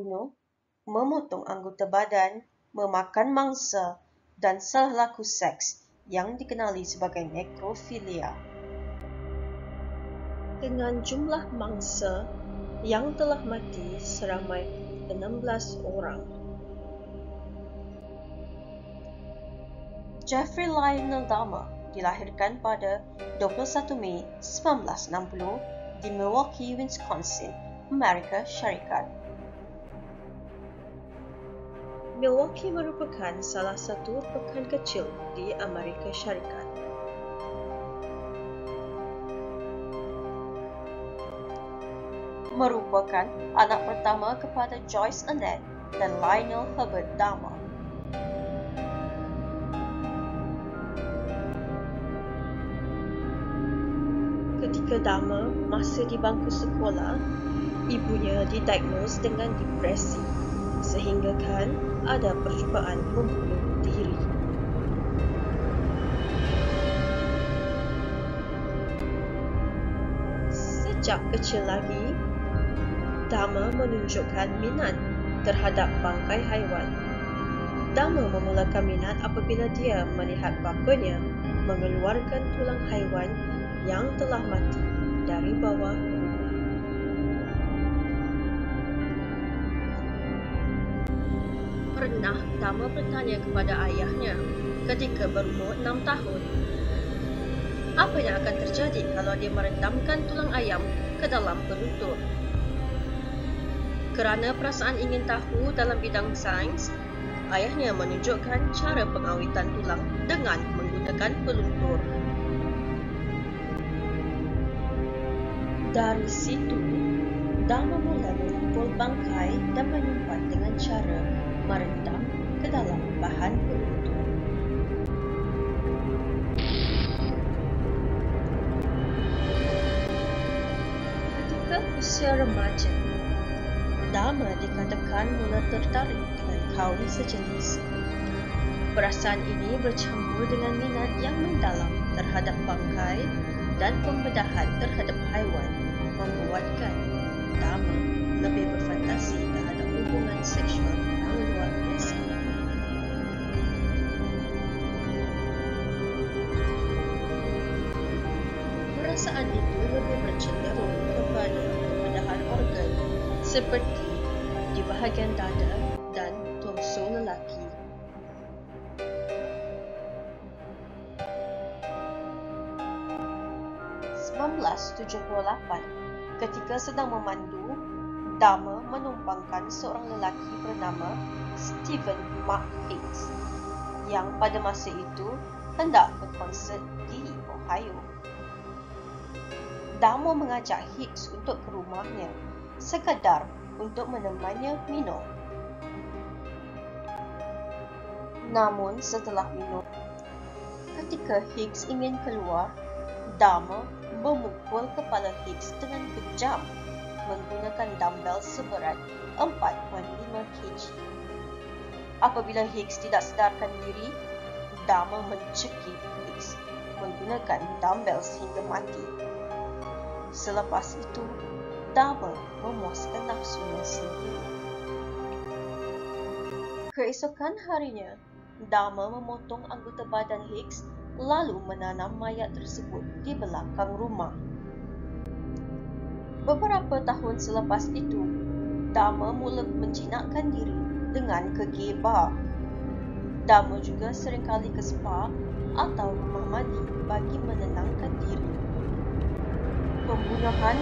membunuh, memotong anggota badan, memakan mangsa dan salah laku seks yang dikenali sebagai nekrofilia. Dengan jumlah mangsa yang telah mati seramai 16 orang. Jeffrey Lionel Dahmer dilahirkan pada 21 Mei 1960 di Milwaukee, Wisconsin, Amerika Syarikat. Milwaukee merupakan salah satu pekan kecil di Amerika Syarikat. Merupakan anak pertama kepada Joyce Annette dan Lionel Herbert Dahmer. Ketika Dahmer masih di bangku sekolah, ibunya didiagnos dengan depresi, sehingga ada percubaan membunuh diri. Sejak kecil lagi, Dahmer menunjukkan minat terhadap bangkai haiwan. Dahmer memulakan minat apabila dia melihat bapanya mengeluarkan tulang haiwan yang telah mati dari bawah rumah. Pernah Dahmer bertanya kepada ayahnya ketika berumur 6 tahun, apa yang akan terjadi kalau dia merendamkan tulang ayam ke dalam peluntur? Kerana perasaan ingin tahu dalam bidang sains, ayahnya menunjukkan cara pengawitan tulang dengan menggunakan peluntur. Dari situ, Dahmer mula mengumpul bangkai dan menyimpan dengan cara merendam ke dalam bahan peluntur. Ketika usia remaja, Dahmer dikatakan mula tertarik dengan kaum sejenis. Perasaan ini bercampur dengan minat yang mendalam terhadap bangkai dan pembedahan terhadap haiwan membuatkan Dahmer lebih berfantasi terhadap hubungan seksual yang luar biasa. Perasaan itu lebih bercenderung kepada pembedahan organ seperti di bahagian dada dan torso lelaki. Ketika sedang memandu, Dahmer menumpangkan seorang lelaki bernama Stephen Mark Hicks yang pada masa itu hendak berkonsert di Ohio. Dahmer mengajak Hicks untuk ke rumahnya sekadar untuk menemannya minum. Namun setelah minum, ketika Hicks ingin keluar, Dahmer memukul kepala Hicks dengan kejam menggunakan dumbbell seberat 4.5 kg. Apabila Hicks tidak sedarkan diri, Dahmer mencekik Hicks menggunakan dumbbell sehingga mati. Selepas itu, Dahmer memuaskan nafsunya sendiri. Keesokan harinya, Dahmer memotong anggota badan Hicks lalu menanam mayat tersebut di belakang rumah. Beberapa tahun selepas itu, Dahmer mula menjinakkan diri dengan ke gay bar. Dahmer juga seringkali ke spa atau rumah mandi bagi menenangkan diri. Pembunuhan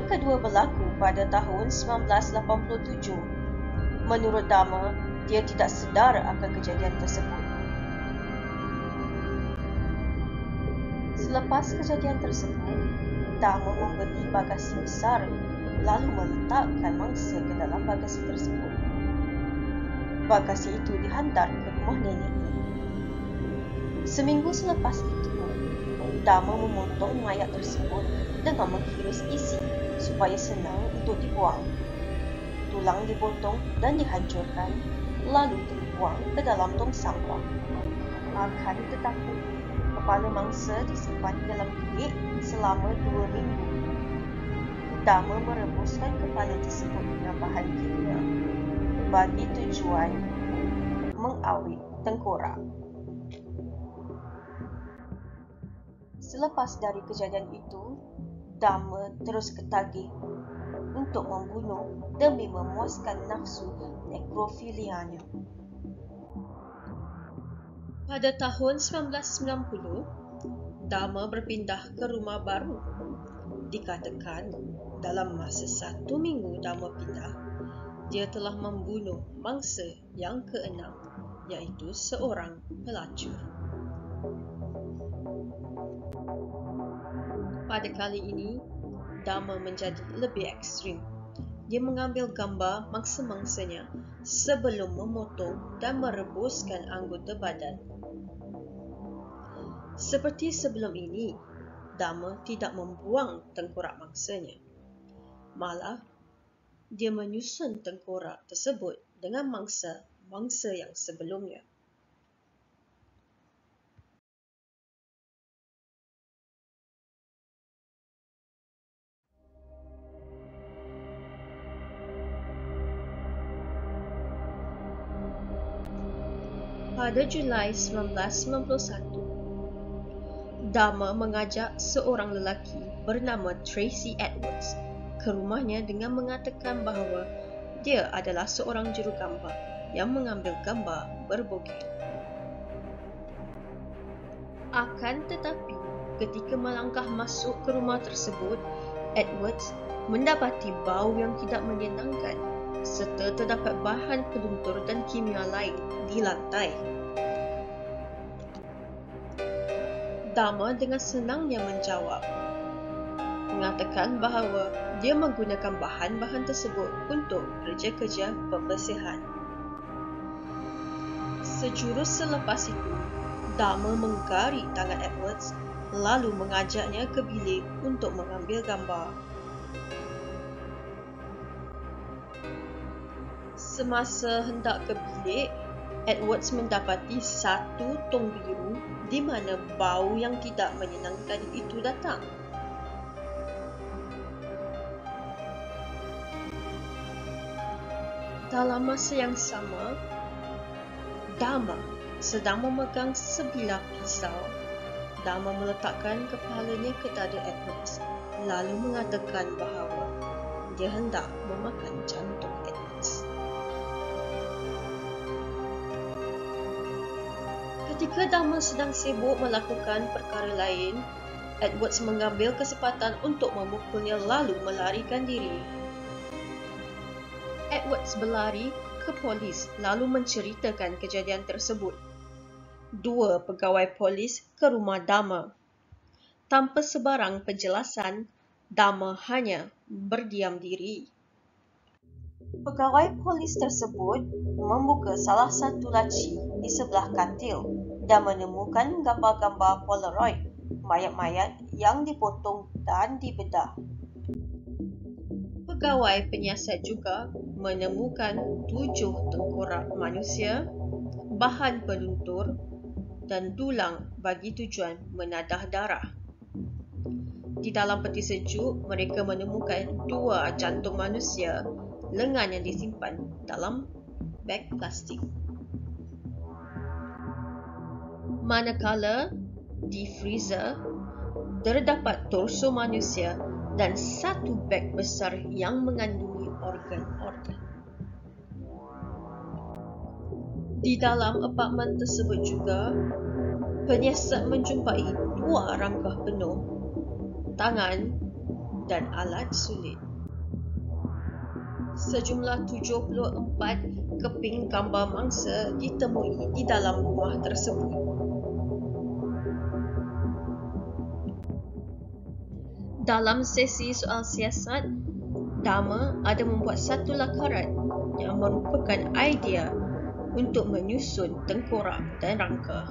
kedua berlaku pada tahun 1987. Menurut Dahmer, dia tidak sedar akan kejadian tersebut. Selepas kejadian tersebut, Dahmer membeli bagasi besar lalu meletakkan mangsa ke dalam bagasi tersebut. Bagasi itu dihantar ke rumah neneknya. Seminggu selepas itu, Dahmer memotong mayat tersebut dengan menghirus isi supaya senang untuk dibuang. Tulang dipotong dan dihancurkan, lalu dibuang ke dalam tong sampah. Akan tetapi, kepala mangsa disimpan di dalam bilik selama 2 minggu. Dama merebuskan kepala tersebut dengan bahan kimia bagi tujuan mengawet tengkorak. Selepas dari kejadian itu, Dama terus ketagih untuk membunuh demi memuaskan nafsu nekrofilianya. Pada tahun 1990, Dama berpindah ke rumah baru. Dikatakan dalam masa 1 minggu Dama pindah, dia telah membunuh mangsa yang ke-6, iaitu seorang pelacur. Pada kali ini, Dama menjadi lebih ekstrim. Dia mengambil gambar mangsa-mangsanya sebelum memotong dan merebuskan anggota badan. Seperti sebelum ini, Dama tidak membuang tengkorak mangsanya. Malah, dia menyusun tengkorak tersebut dengan mangsa yang sebelumnya. Pada Julai 1991, Dama mengajak seorang lelaki bernama Tracy Edwards ke rumahnya dengan mengatakan bahawa dia adalah seorang jurugambar yang mengambil gambar berbogel. Akan tetapi, ketika melangkah masuk ke rumah tersebut, Edwards mendapati bau yang tidak menyenangkan serta terdapat bahan peluntur dan kimia lain di lantai. Dama dengan senangnya menjawab, mengatakan bahawa dia menggunakan bahan-bahan tersebut untuk kerja-kerja pembersihan. Sejurus selepas itu, Dama menggarik tangan Edwards lalu mengajaknya ke bilik untuk mengambil gambar. Semasa hendak ke bilik, Edwards mendapati satu tong biru di mana bau yang tidak menyenangkan itu datang. Dalam masa yang sama, Dama sedang memegang sebilah pisau. Dama meletakkan kepalanya ke dada Edwards lalu mengatakan bahawa dia hendak memakan jantung Edwards. Ketika Dama sedang sibuk melakukan perkara lain, Edwards mengambil kesempatan untuk memukulnya lalu melarikan diri. Edwards berlari ke polis lalu menceritakan kejadian tersebut. 2 pegawai polis ke rumah Dama. Tanpa sebarang penjelasan, Dama hanya berdiam diri. Pegawai polis tersebut membuka salah satu laci di sebelah katil dan menemukan gambar-gambar Polaroid mayat-mayat yang dipotong dan dibedah. Pegawai penyiasat juga menemukan 7 tengkorak manusia, bahan peluntur dan dulang bagi tujuan menadah darah. Di dalam peti sejuk, mereka menemukan 2 jantung manusia, lengan yang disimpan dalam beg plastik. Manakala di freezer terdapat torso manusia dan 1 beg besar yang mengandungi organ-organ. Di dalam apartmen tersebut juga, penyiasat menjumpai 2 rangkah penuh tangan dan alat sulit. Sejumlah 74 keping gambar mangsa ditemui di dalam rumah tersebut. Dalam sesi soal siasat, Dama ada membuat satu lakaran yang merupakan idea untuk menyusun tengkorak dan rangka.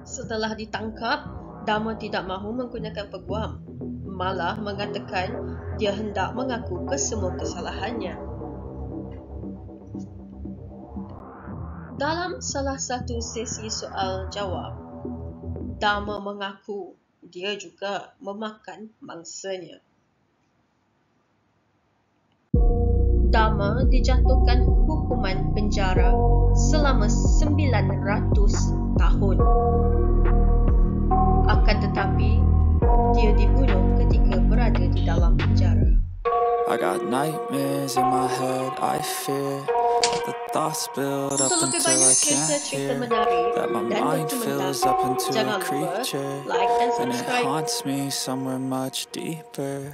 Setelah ditangkap, Dama tidak mahu menggunakan peguam, malah mengatakan dia hendak mengaku kesemua kesalahannya. Dalam salah satu sesi soal jawab, Dharma mengaku dia juga memakan mangsanya. Dharma dijatuhkan hukuman penjara selama 900 tahun. Akan tetapi, dia dibunuh ketika berada di dalam penjara. I got nightmares in my head, I fear the thoughts build up Untuk lebih until banyak I can't cerita-cerita hear, menarik that my dan mind dokumentar, fills up into jangan a lupa creature, like dan and it subscribe. haunts me somewhere much deeper.